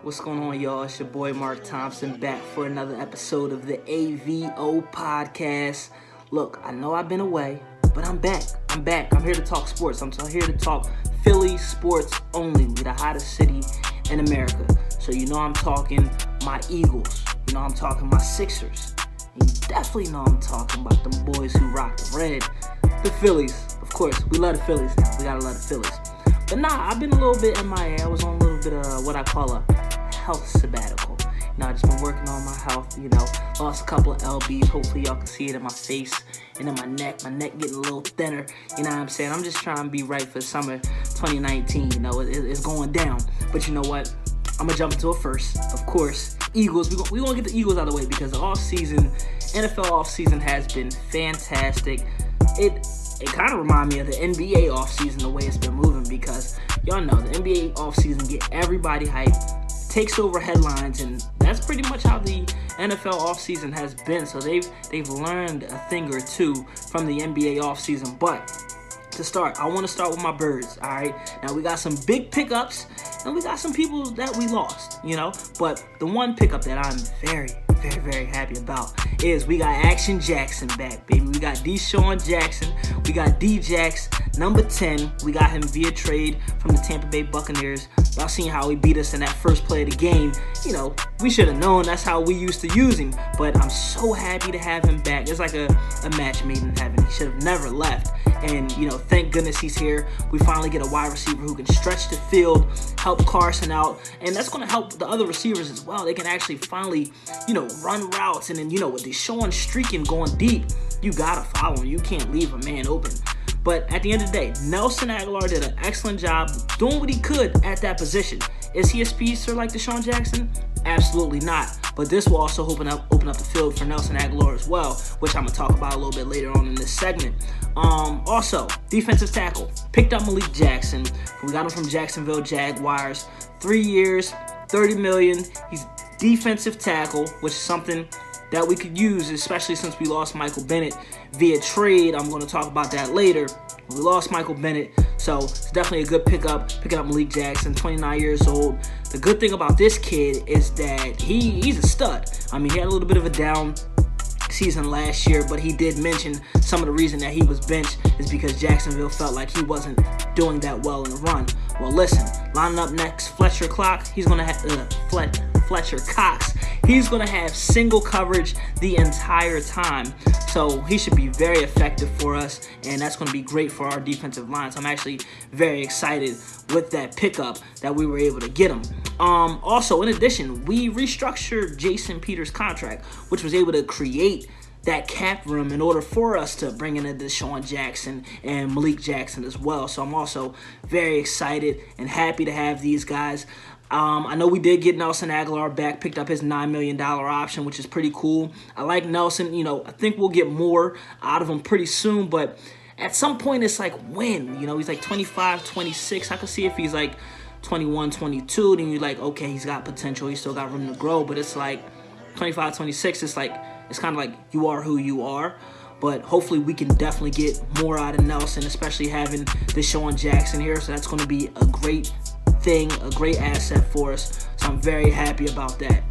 What's going on, y'all? It's your boy Mark Thompson back for another episode of the AVOPODCAST. Look, I know I've been away, but I'm back. I'm here to talk sports. I'm here to talk Philly sports only. We the hottest city in America. So you know I'm talking my Eagles. You know I'm talking my Sixers. And you definitely know I'm talking about them boys who rock the red. The Phillies. Of course, we love the Phillies now. We gotta love the Phillies. But nah, I've been a little bit MIA. I was on a little bit of what I call a health sabbatical. You know, I just been working on my health, lost a couple of lbs. Hopefully y'all can see it in my face and in my neck getting a little thinner. You know what I'm saying? I'm just trying to be right for summer 2019. It's going down. But you know what? I'm gonna jump into it first. Of course, Eagles. We gonna get the Eagles out of the way because the NFL offseason has been fantastic. It kind of reminds me of the NBA offseason, the way it's been moving, because y'all know the NBA offseason get everybody hyped, takes over headlines, and that's pretty much how the NFL offseason has been. So they've learned a thing or two from the NBA offseason. But to start, I want to start with my birds, all right? Now, we got some big pickups, and we got some people that we lost, But the one pickup that I'm very, very, very happy about is we got Action Jackson back, baby. We got Deshaun Jackson. We got D-Jax, number 10. We got him via trade from the Tampa Bay Buccaneers. Y'all seen how he beat us in that first play of the game. We should have known that's how we used to use him. But I'm so happy to have him back. It's like a match made in heaven. He should have never left. And, thank goodness he's here. We finally get a wide receiver who can stretch the field, help Carson out. And that's going to help the other receivers as well. They can actually finally, run routes. And then, with Deshaun streaking going deep, you got to follow him. You can't leave a man open. But at the end of the day, Nelson Agholor did an excellent job doing what he could at that position. Is he a speedster like Deshaun Jackson? Absolutely not. But this will also open up the field for Nelson Agholor as well, which I'm going to talk about a little bit later on in this segment. Also, defensive tackle. Picked up Malik Jackson. We got him from Jacksonville Jaguars. 3 years, $30 million. He's defensive tackle, which is something that we could use, especially since we lost Michael Bennett via trade. I'm going to talk about that later. We lost Michael Bennett, so it's definitely a good pickup. Picking up Malik Jackson, 29 years old. The good thing about this kid is that he's a stud. I mean, he had a little bit of a down season last year, but he did mention some of the reason that he was benched is because Jacksonville felt like he wasn't doing that well in the run. Well, listen, lining up next, Fletcher Cox. He's going to have single coverage the entire time. So he should be very effective for us, and that's going to be great for our defensive line. So I'm actually very excited with that pickup that we were able to get him. Also, in addition, we restructured Jason Peters' contract, which was able to create that cap room in order for us to bring in a Deshaun Jackson and Malik Jackson as well. So I'm also very excited and happy to have these guys. I know we did get Nelson Agholor back, picked up his $9 million option, which is pretty cool. I like Nelson. I think we'll get more out of him pretty soon, but at some point it's like when? He's like 25, 26. I could see if he's like 21, 22, then you're like, okay, he's got potential. He's still got room to grow, but it's like 25, 26, it's kind of like you are who you are. But hopefully we can definitely get more out of Nelson, especially having Deshaun Jackson here. So that's going to be a great thing, a great asset for us. So I'm very happy about that.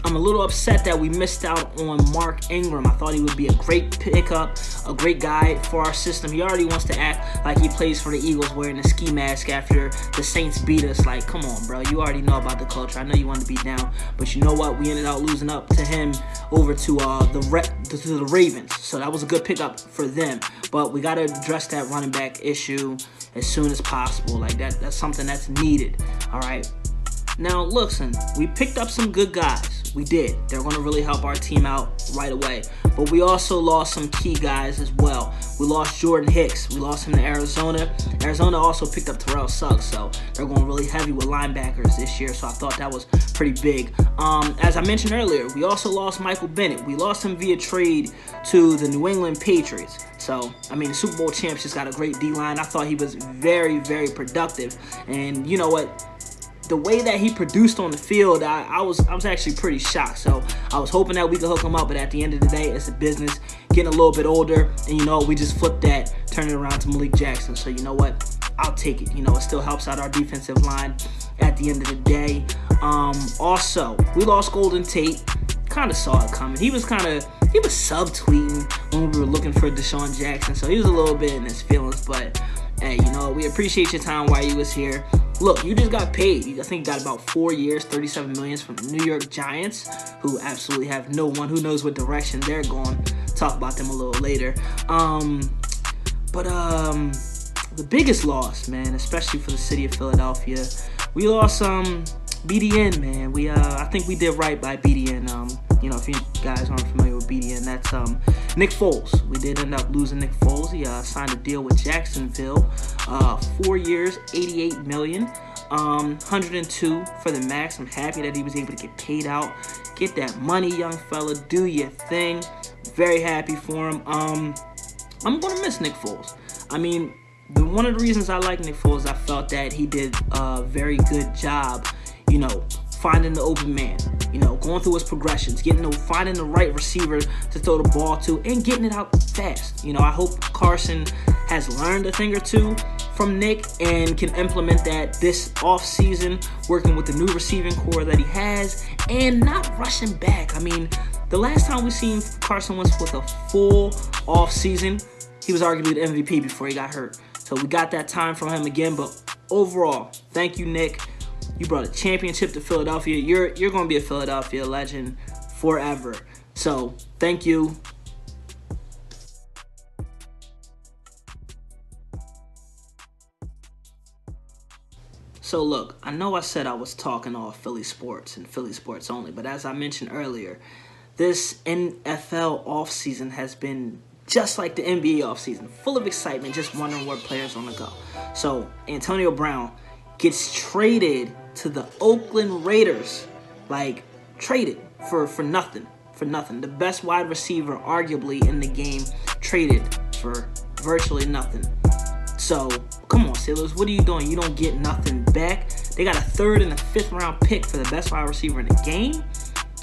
I'm a little upset that we missed out on Mark Ingram. I thought he would be a great pickup, a great guy for our system. He already wants to act like he plays for the Eagles wearing a ski mask after the Saints beat us. Like, come on, bro. You already know about the culture. I know you want to be down. But you know what? We ended up losing up to him over to the Ravens. So that was a good pickup for them. But we got to address that running back issue as soon as possible. Like, that's something that's needed. All right. Now, listen, we picked up some good guys. We did. They're going to really help our team out right away. But we also lost some key guys as well. We lost Jordan Hicks. We lost him to Arizona. Arizona also picked up Terrell Suggs, so they're going really heavy with linebackers this year, so I thought that was pretty big. As I mentioned earlier, we also lost Michael Bennett. We lost him via trade to the New England Patriots. So, the Super Bowl champs just got a great D-line. I thought he was very, very productive. And you know what? The way that he produced on the field, I was actually pretty shocked. So I was hoping that we could hook him up, but at the end of the day, it's a business. Getting a little bit older, and we just flipped that, turned it around to Malik Jackson. So you know what? I'll take it. It still helps out our defensive line at at the end of the day. Also, we lost Golden Tate. Kind of saw it coming. He was subtweeting when we were looking for Deshaun Jackson, so he was a little bit in his feelings. But hey, we appreciate your time while you was here. Look, you just got paid. I think you got about 4 years, $37 million from the New York Giants, who absolutely have no one who knows what direction they're going. Talk about them a little later. But the biggest loss, man, especially for the city of Philadelphia, we lost BDN, man. I think we did right by BDN. If you guys aren't familiar with BDN, that's Nick Foles. We did end up losing Nick Foles. He signed a deal with Jacksonville, 4 years, $88 million, 102 for the max. I'm happy that he was able to get paid out. Get that money, young fella. Do your thing. Very happy for him. I'm gonna miss Nick Foles. I mean, one of the reasons I like Nick Foles, I felt that he did a very good job, finding the open man, going through his progressions, finding the right receiver to throw the ball to, and getting it out fast. I hope Carson has learned a thing or two from Nick and can implement that this offseason, working with the new receiving core that he has and not rushing back. I mean, the last time we seen Carson Wentz with a full offseason, he was arguably the MVP before he got hurt. So we got that time from him again. But overall, thank you, Nick. You brought a championship to Philadelphia. You're going to be a Philadelphia legend forever. So thank you. So look, I know I said I was talking all Philly sports and Philly sports only, but as I mentioned earlier, this NFL offseason has been just like the NBA offseason, full of excitement, just wondering where players want to go. So Antonio Brown gets traded to the Oakland Raiders, traded for nothing. The best wide receiver, arguably, in the game, traded for virtually nothing. So, come on, Steelers, what are you doing? You don't get nothing back. They got a 3rd and a 5th round pick for the best wide receiver in the game?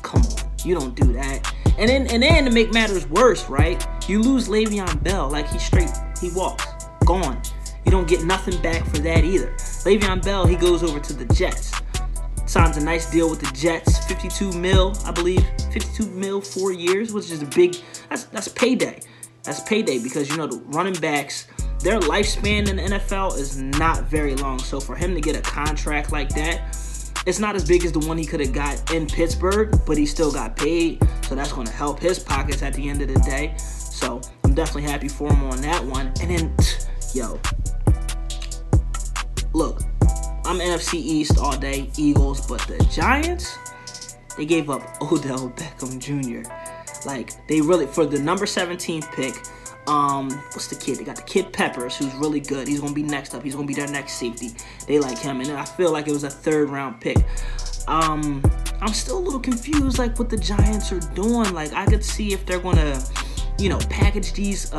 Come on, you don't do that. And then to make matters worse, right? You lose Le'Veon Bell, he walks, gone. You don't get nothing back for that either. Le'Veon Bell, he goes over to the Jets. Signs a nice deal with the Jets, 52 mil, I believe. 52 mil, 4 years, which is that's payday. That's payday because, the running backs, their lifespan in the NFL is not very long. So for him to get a contract like that, it's not as big as the one he could have got in Pittsburgh, but he still got paid. So that's going to help his pockets at the end of the day. So I'm definitely happy for him on that one. And then, look, I'm NFC East all day, Eagles, but the Giants, they gave up Odell Beckham Jr. They really, for the number 17th pick, what's the kid? They got the kid Peppers, who's really good. He's going to be next up. He's going to be their next safety. They like him, and I feel like it was a 3rd round pick. I'm still a little confused, what the Giants are doing. I could see if they're going to, package these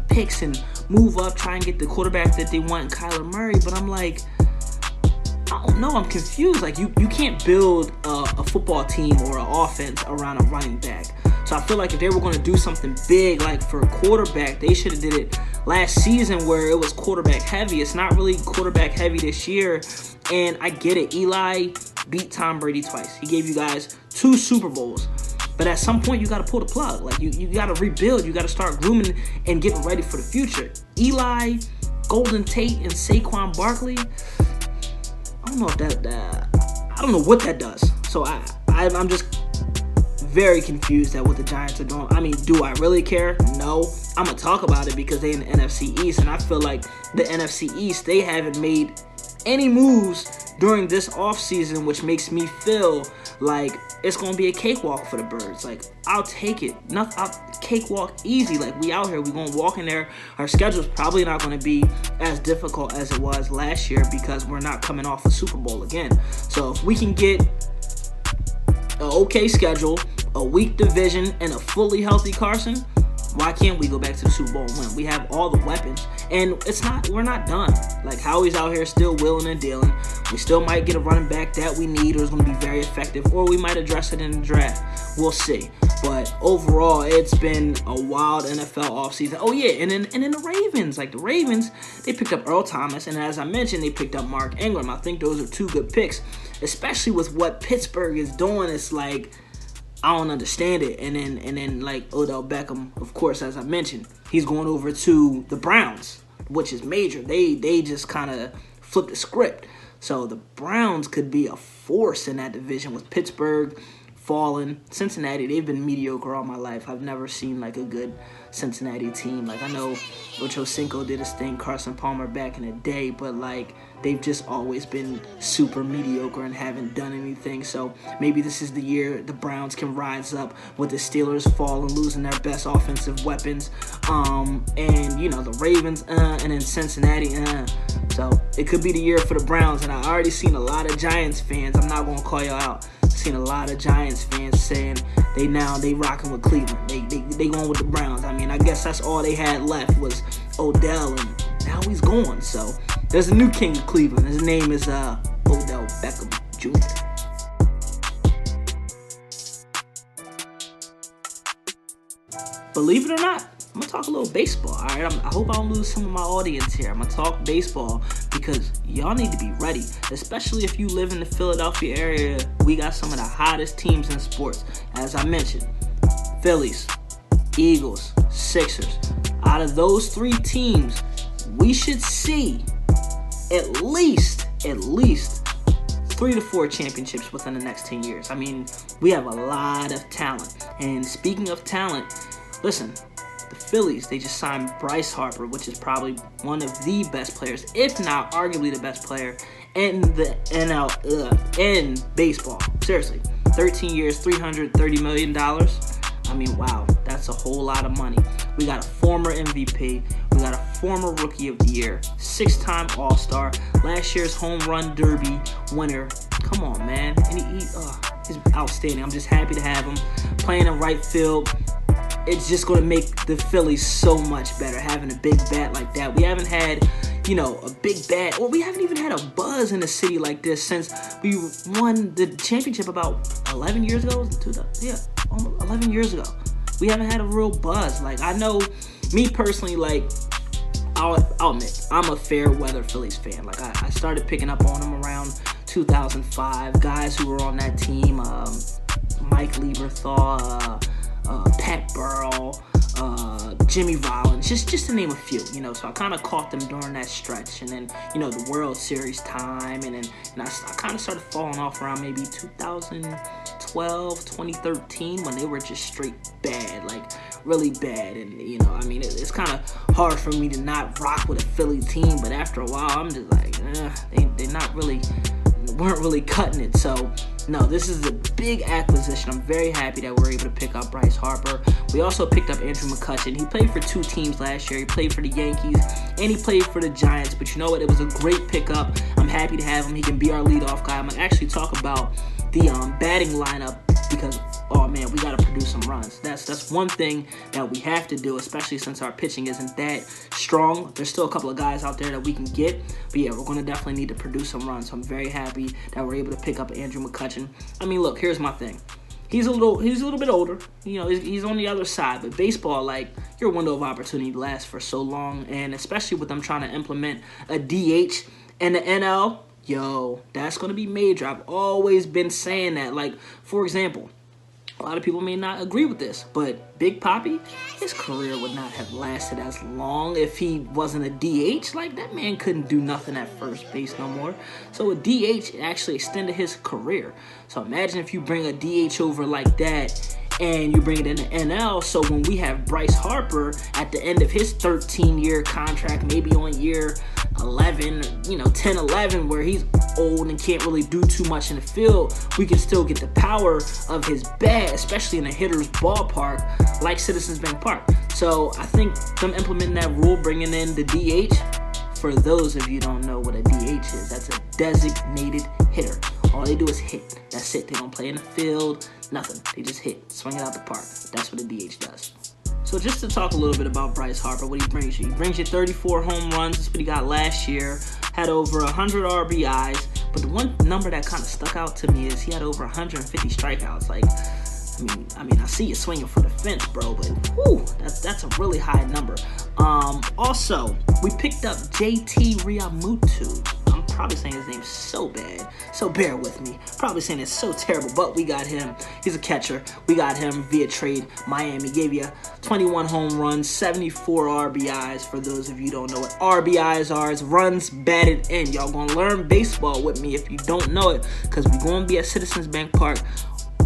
picks and move up, try and get the quarterback that they want, Kyler Murray. But I'm I don't know. I'm confused. You can't build a football team or an offense around a running back. So I feel like if they were going to do something big, for a quarterback, they should have did it last season where it was quarterback heavy. It's not really quarterback heavy this year. And I get it. Eli beat Tom Brady twice. He gave you guys 2 Super Bowls. But at some point, you got to pull the plug. You got to rebuild. You got to start grooming and getting ready for the future. Eli, Golden Tate, and Saquon Barkley, I don't know if I don't know what that does. So I'm just very confused at what the Giants are doing. I mean, do I really care? No. I'm going to talk about it because they're in the NFC East, and I feel like the NFC East, they haven't made any moves during this offseason, which makes me feel like it's going to be a cakewalk for the Birds. I'll take it. Cakewalk easy. We out here. We're going to walk in there. Our schedule's probably not going to be as difficult as it was last year because we're not coming off a Super Bowl again. So if we can get an okay schedule, a weak division, and a fully healthy Carson, why can't we go back to the Super Bowl and win? We have all the weapons, and we're not done. Howie's out here still willing and dealing. We still might get a running back that we need or is going to be very effective, or we might address it in the draft. We'll see. But overall, it's been a wild NFL offseason. Oh yeah, and then the Ravens. Like the Ravens, they picked up Earl Thomas, and as I mentioned, they picked up Mark Ingram. I think those are two good picks, especially with what Pittsburgh is doing. It's like I don't understand it. And then like Odell Beckham, of course, as I mentioned, he's going over to the Browns, which is major. They just kind of flipped the script. So the Browns could be a force in that division with Pittsburgh fallen. Cincinnati, they've been mediocre all my life. I've never seen like a good Cincinnati team. Like I know Ocho Cinco did his thing, Carson Palmer back in the day, but like they've just always been super mediocre and haven't done anything. So maybe this is the year the Browns can rise up with the Steelers falling, losing their best offensive weapons. And you know the Ravens, and then Cincinnati, So it could be the year for the Browns. And I already seen a lot of Giants fans. I'm not gonna call y'all out. Seen a lot of Giants fans saying they rocking with Cleveland. They going with the Browns. I mean, I guess that's all they had left was Odell, and now he's gone. So there's a new king of Cleveland. His name is Odell Beckham Jr. Believe it or not, I'm going to talk a little baseball, all right? I hope I don't lose some of my audience here. I'm going to talk baseball because y'all need to be ready, especially if you live in the Philadelphia area. We got some of the hottest teams in sports. As I mentioned, Phillies, Eagles, Sixers. Out of those three teams, we should see at least 3 to 4 championships within the next 10 years. I mean, we have a lot of talent. And speaking of talent, listen, the Phillies, they just signed Bryce Harper, which is probably one of the best players, if not arguably the best player in the NL, in baseball. Seriously, 13 years, $330 million. I mean, wow, that's a whole lot of money. We got a former MVP. We got a former Rookie of the Year, 6-time All-Star, last year's Home Run Derby winner. Come on, man. And he's outstanding. I'm just happy to have him playing in right field. It's just going to make the Phillies so much better, having a big bat like that. We haven't had, a big bat, or we haven't even had a buzz in the city like this since we won the championship about 11 years ago. 11 years ago. We haven't had a real buzz. Like, I know, me personally, like, I'll admit, I'm a fair weather Phillies fan. Like, I started picking up on them around 2005. Guys who were on that team, Mike Lieberthal, Pat Burrell, Jimmy Rollins, just to name a few, so I kind of caught them during that stretch, and then, the World Series time, and I kind of started falling off around maybe 2012, 2013, when they were just straight bad, like really bad, and, it's kind of hard for me to not rock with a Philly team, but after a while, I'm just like, they weren't really cutting it. So no, this is a big acquisition. I'm very happy that we're able to pick up Bryce Harper. We also picked up Andrew McCutchen. He played for 2 teams last year. He played for the Yankees and he played for the Giants, but you know what? It was a great pickup. I'm happy to have him. He can be our leadoff guy. I'm going to actually talk about the batting lineup because, oh man, we got to produce some runs. That's one thing that we have to do, especially since our pitching isn't that strong. There's still a couple of guys out there that we can get, but yeah, we're going to definitely need to produce some runs. So I'm very happy that we're able to pick up Andrew McCutchen. I mean, look, here's my thing. He's a little bit older. He's on the other side, but baseball, like, your window of opportunity lasts for so long, and especially with them trying to implement a DH in the NL. Yo, that's going to be major. I've always been saying that. Like, for example, a lot of people may not agree with this, but Big Papi, his career would not have lasted as long if he wasn't a DH. Like, that man couldn't do nothing at first base no more. So a DH actually extended his career. So imagine if you bring a DH over like that and you bring it in the NL. So when we have Bryce Harper at the end of his 13-year contract, maybe on year 11, 10, 11, where he's old and can't really do too much in the field, we can still get the power of his bat, especially in a hitter's ballpark like Citizens Bank Park. So I think them implementing that rule, bringing in the DH, for those of you who don't know what a DH is, that's a designated hitter. All they do is hit. That's it. They don't play in the field, nothing. They just hit, swing it out the park. That's what a DH does. So just to talk a little bit about Bryce Harper, what he brings you. He brings you 34 home runs. That's what he got last year. Had over 100 RBIs. But the one number that kind of stuck out to me is he had over 150 strikeouts. Like, I see you swinging for the fence, bro, but whew, that's a really high number. Also, we picked up JT Realmuto. I'm probably saying his name so bad, so bear with me. Probably saying it's so terrible, but we got him. He's a catcher. We got him via trade. Miami gave you 21 home runs, 74 RBIs. For those of you who don't know what RBIs are, it's runs batted in. Y'all gonna learn baseball with me if you don't know it, because we're gonna be at Citizens Bank Park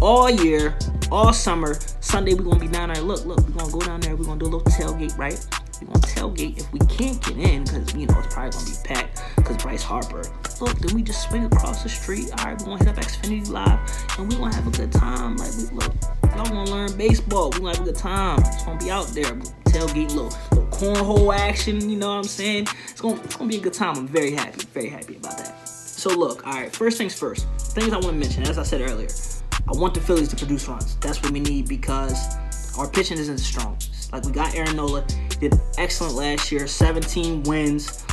all year, all summer. Sunday we're gonna be down there. Look, we're gonna go down there. We're gonna do a little tailgate, right? We're going to tailgate if we can't get in, because, it's probably going to be packed because Bryce Harper. Look, then we just swing across the street. All right, we're going to hit up Xfinity Live, and we're going to have a good time. Like, look, y'all going to learn baseball. We're going to have a good time. It's going to be out there. Tailgate, little cornhole action, you know what I'm saying? It's going to be a good time. I'm very happy about that. So, look, all right, first things first. Things I want to mention, as I said earlier, I want the Phillies to produce runs. That's what we need, because our pitching isn't strong. Like, we got Aaron Nola, did excellent last year, 17 wins,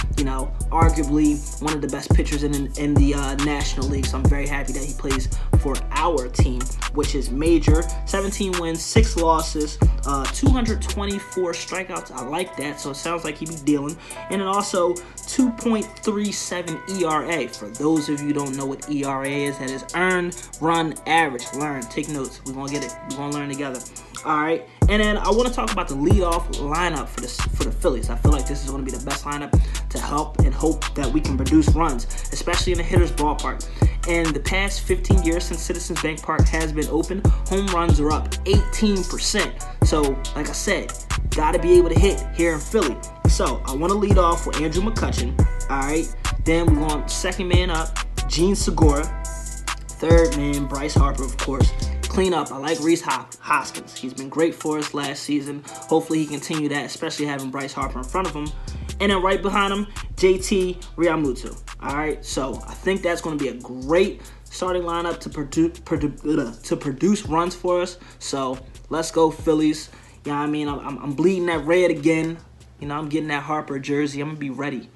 arguably one of the best pitchers in the National League. So I'm very happy that he plays for our team, which is major. 17 wins, 6 losses, 224 strikeouts. I like that. So it sounds like he be dealing. And then also 2.37 ERA. For those of you who don't know what ERA is, that is earned run average. Learn, take notes. We're going to get it. We're going to learn together. All right, and then I want to talk about the leadoff lineup for the Phillies. I feel like this is going to be the best lineup to help and hope that we can produce runs, especially in the hitter's ballpark. And the past 15 years since Citizens Bank Park has been open, home runs are up 18%. So, like I said, got to be able to hit here in Philly. So, I want to lead off with Andrew McCutchen. All right, then we're going second man up, Gene Segura. Third man, Bryce Harper, of course. Clean up. I like Rhys Hoskins. He's been great for us last season. Hopefully he continue that, especially having Bryce Harper in front of him. And then right behind him, JT Realmuto. All right, so I think that's going to be a great starting lineup to produce runs for us. So let's go Phillies. Yeah, I mean, I'm bleeding that red again. I'm getting that Harper jersey. I'm gonna be ready.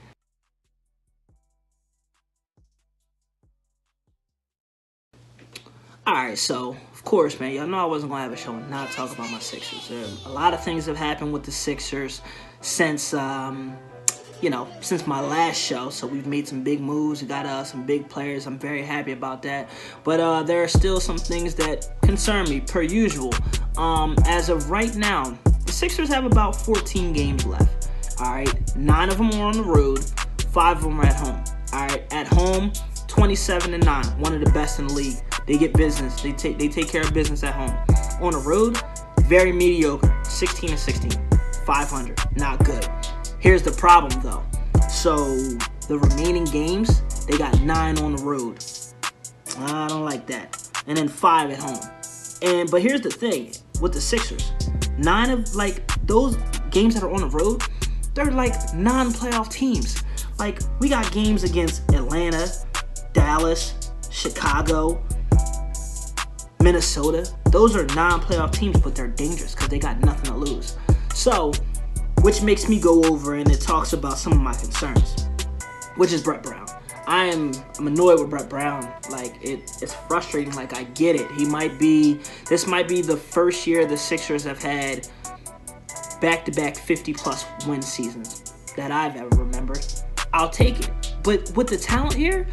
All right, so of course, man, y'all know I wasn't gonna have a show and not talk about my Sixers. A lot of things have happened with the Sixers since since my last show. So we've made some big moves. We got some big players. I'm very happy about that. But there are still some things that concern me, per usual. As of right now, the Sixers have about 14 games left. All right, 9 of them are on the road, 5 of them are at home. All right, at home, 27-9, one of the best in the league. They get business. They take care of business at home. On the road, very mediocre. 16-16, 500, not good. Here's the problem though. So the remaining games, they got 9 on the road. I don't like that. And then 5 at home. But here's the thing with the Sixers. 9 of those games that are on the road, they're like non-playoff teams. Like, we got games against Atlanta, Dallas, Chicago, Minnesota. Those are non-playoff teams, but they're dangerous because they got nothing to lose. So, which makes me go over and it talks about some of my concerns, which is Brett Brown. I'm annoyed with Brett Brown. It's frustrating. I get it. This might be the first year the Sixers have had back-to-back 50-plus win seasons that I've ever remembered. I'll take it. But with the talent here,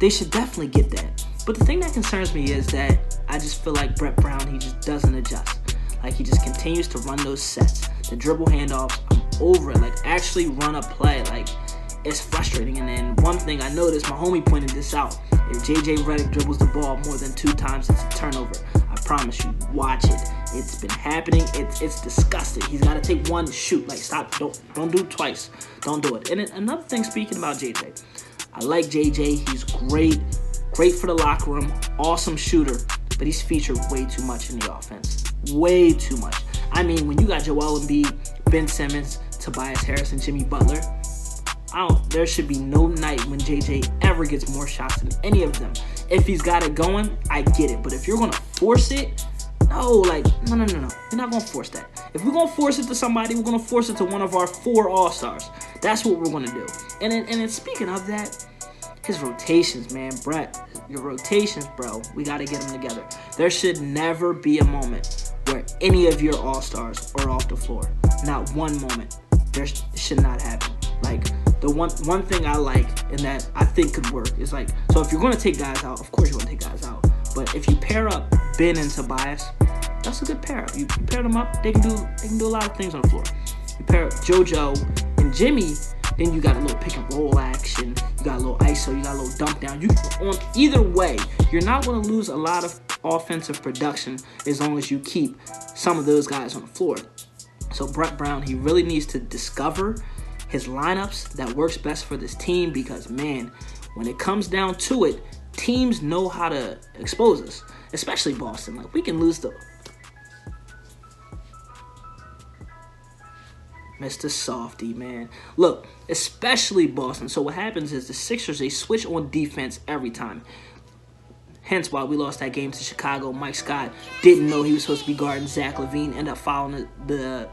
they should definitely get that. But the thing that concerns me is that I just feel like Brett Brown, he just doesn't adjust. He just continues to run those sets. The dribble handoffs, I'm over it. Actually run a play. It's frustrating. And then one thing I noticed, my homie pointed this out. If J.J. Redick dribbles the ball more than 2 times, it's a turnover. I promise you, watch it. It's been happening. It's disgusting. He's got to take one shoot. Stop. Don't do it twice. Don't do it. And then another thing, speaking about J.J., I like J.J. He's great. Great for the locker room. Awesome shooter. But he's featured way too much in the offense. Way too much. I mean, when you got Joel Embiid, Ben Simmons, Tobias Harris, and Jimmy Butler, there should be no night when JJ ever gets more shots than any of them. If he's got it going, I get it. But if you're going to force it, no. You're not going to force that. If we're going to force it to somebody, we're going to force it to one of our 4 All-Stars. That's what we're going to do. And then speaking of that, his rotations, man, Brett your rotations, bro, we got to get them together. There should never be a moment where any of your all-stars are off the floor. Not one moment. There should not happen. Like, the one thing I like and that I think could work is like, so if you're going to take guys out, of course you're going to take guys out. But if you pair up Ben and Tobias, that's a good pair up. You pair them up, they can do a lot of things on the floor. You pair up JoJo and Jimmy, then you got a little pick and roll action. You got a little ISO. You got a little dump down. On either way, you're not going to lose a lot of offensive production as long as you keep some of those guys on the floor. So Brett Brown, he really needs to discover his lineups that works best for this team because, man, when it comes down to it, teams know how to expose us, especially Boston. Like, we can lose the Mr. Softy, man. Look, especially Boston. So what happens is the Sixers, they switch on defense every time. Hence why we lost that game to Chicago. Mike Scott didn't know he was supposed to be guarding Zach LaVine. Ended up fouling the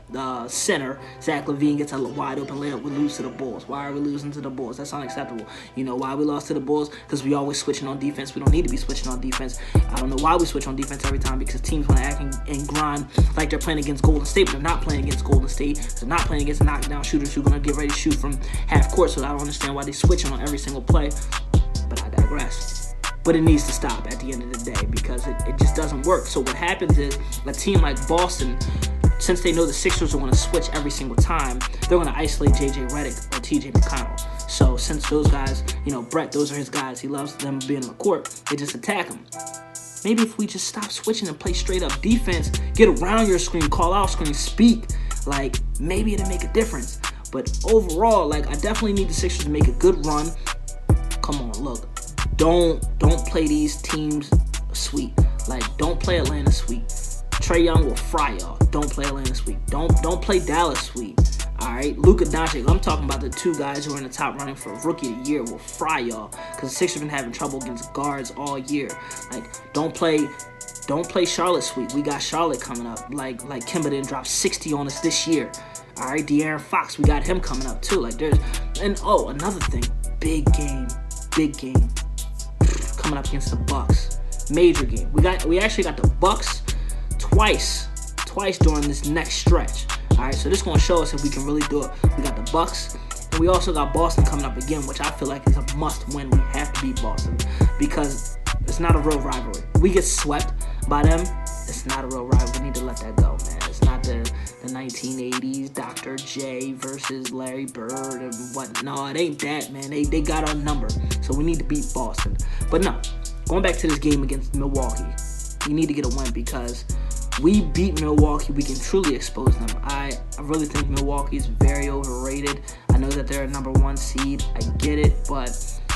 center. Zach LaVine gets a wide open layup. We lose to the Bulls. Why are we losing to the Bulls? That's unacceptable. You know why we lost to the Bulls? Because we always switching on defense. We don't need to be switching on defense. I don't know why we switch on defense every time, because teams want to act and grind like they're playing against Golden State, but they're not playing against Golden State. They're not playing against knockdown shooters who are going to get ready to shoot from half court. So I don't understand why they're switching on every single play. But I digress. But it needs to stop at the end of the day because it just doesn't work. So what happens is a team like Boston, since they know the Sixers are going to switch every single time, they're going to isolate J.J. Redick or T.J. McConnell. So since those guys, Brett, those are his guys. He loves them being on the court. They just attack him. Maybe if we just stop switching and play straight up defense, get around your screen, call out screen, speak, like maybe it'll make a difference. But overall, like I definitely need the Sixers to make a good run. Come on, look. Don't play these teams sweet. Like, don't play Atlanta sweet. Trae Young will fry y'all. Don't play Atlanta sweet. Don't play Dallas sweet. All right, Luka Doncic. I'm talking about the two guys who are in the top running for Rookie of the Year will fry y'all because the Sixers have been having trouble against guards all year. Like, don't play Charlotte sweet. We got Charlotte coming up. Like Kemba didn't drop 60 on us this year. All right, De'Aaron Fox. We got him coming up too. Like another thing, big game. Coming up against the Bucks, major game. We actually got the Bucks twice during this next stretch. All right, so this is gonna show us if we can really do it. We got the Bucks, and we also got Boston coming up again, which I feel like is a must-win. We have to beat Boston because it's not a real rivalry. We get swept by them. It's not a real rivalry. We need to let that go, man. It's not the 1980s Dr. J versus Larry Bird and what. No, it ain't that, man. They got our number. So we need to beat Boston. But no, going back to this game against Milwaukee, we need to get a win because we beat Milwaukee. We can truly expose them. I really think Milwaukee is very overrated. I know that they're a number one seed. I get it, but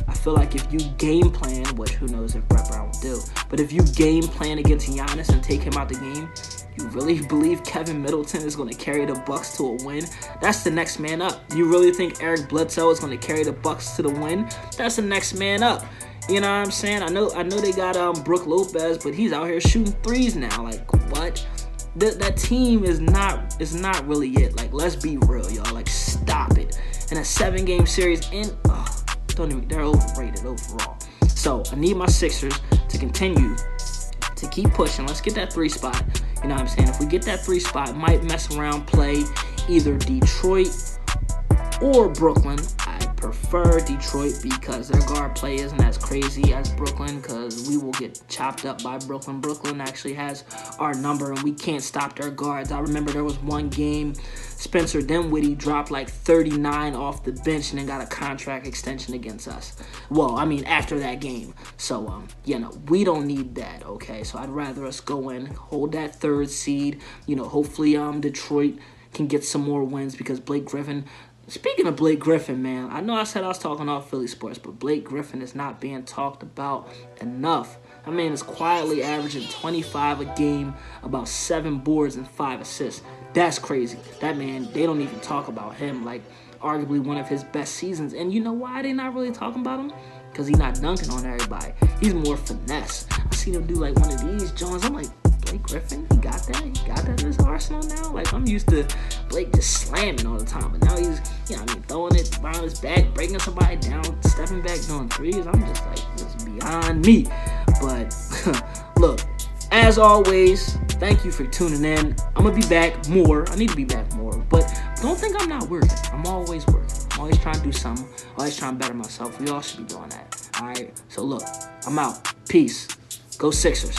I feel like if you game plan, which who knows if Brett Brown will do, but if you game plan against Giannis and take him out the game, you really believe Kevin Middleton is going to carry the Bucks to a win? That's the next man up. You really think Eric Bledsoe is going to carry the Bucks to the win? That's the next man up. You know what I'm saying? I know they got Brook Lopez, but he's out here shooting threes now. Like, what? That team is not really it. Like, let's be real, y'all. Like, stop it. In a 7-game series, they're overrated overall. So I need my Sixers to continue to keep pushing. Let's get that 3 spot. You know what I'm saying? If we get that 3 spot, might mess around, play either Detroit or Brooklyn. I prefer Detroit because their guard play isn't as crazy as Brooklyn because we will get chopped up by Brooklyn. Brooklyn actually has our number and we can't stop their guards. I remember there was one game Spencer Dinwiddie dropped like 39 off the bench and then got a contract extension against us. Well, I mean, after that game. So, we don't need that, okay? So I'd rather us go in, hold that 3rd seed. Hopefully Detroit can get some more wins because Blake Griffin... Speaking of Blake Griffin, man, I know I said I was talking off Philly sports, but Blake Griffin is not being talked about enough. That man is quietly averaging 25 a game, about 7 boards and 5 assists. That's crazy. That man, they don't even talk about him like arguably one of his best seasons. And you know why they not really talking about him? Because he's not dunking on everybody. He's more finesse. I seen him do like one of these Jones. I'm like, Blake Griffin, he got that in his arsenal now. Like, I'm used to Blake just slamming all the time, but now he's, throwing it behind his back, breaking somebody down, stepping back, doing threes. I'm just like, this is beyond me. But look, as always, thank you for tuning in. I'm gonna be back more. I need to be back more, but don't think I'm not working. I'm always working. I'm always trying to do something. Always trying to better myself. We all should be doing that. All right. So look, I'm out. Peace. Go Sixers.